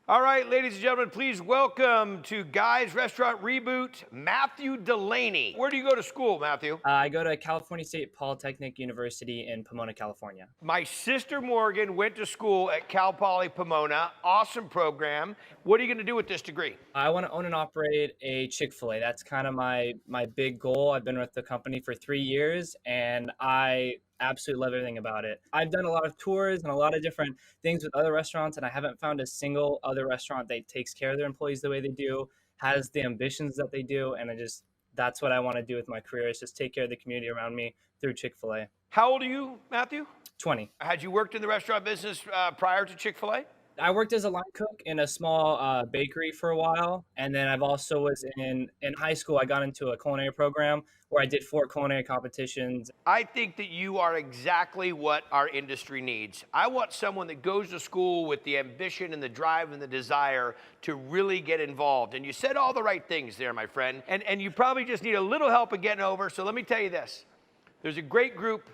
All right, ladies and gentlemen, please welcome to Guy's Restaurant Reboot, Matthew Delaney. Where do you go to school, Matthew? I go to California State Polytechnic University in Pomona, California. My sister Morgan went to school at Cal Poly Pomona. Awesome program. What are you going to do with this degree? I want to own and operate a Chick-fil-A. That's kind of my big goal. I've been with the company for 3 years, and I absolutely love everything about it. I've done a lot of tours and a lot of different things with other restaurants, and I haven't found a single other restaurant that takes care of their employees the way they do, has the ambitions that they do, and that's what I want to do with my career, is just take care of the community around me through Chick-fil-A. How old are you, Matthew? 20. Had you worked in the restaurant business prior to Chick-fil-A? I worked as a line cook in a small bakery for a while, and then I've also was in high school. I got into a culinary program where I did 4 culinary competitions. I think that you are exactly what our industry needs. I want someone that goes to school with the ambition and the drive and the desire to really get involved. And you said all the right things there, my friend. And you probably just need a little help in getting over. So let me tell you this. There's a great group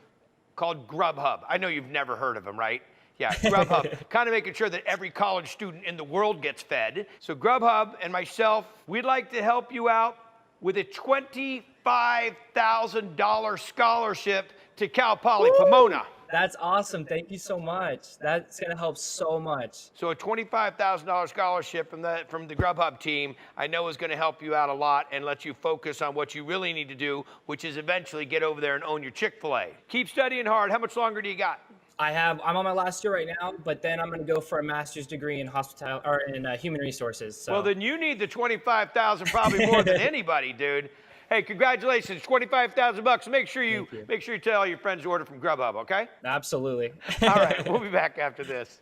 called Grubhub. I know you've never heard of them, right? Yeah, Grubhub, kind of making sure that every college student in the world gets fed. So Grubhub and myself, we'd like to help you out with a $25,000 scholarship to Cal Poly Pomona. That's awesome. Thank you so much. That's going to help so much. So a $25,000 scholarship from the Grubhub team, I know is going to help you out a lot and let you focus on what you really need to do, which is eventually get over there and own your Chick-fil-A. Keep studying hard. How much longer do you got? I'm on my last year right now, but then I'm going to go for a master's degree in human resources. So. Well, then you need the 25,000 probably more than anybody, dude. Hey, congratulations, 25,000 bucks. Make sure you tell all your friends to order from Grubhub, okay? Absolutely. All right, we'll be back after this.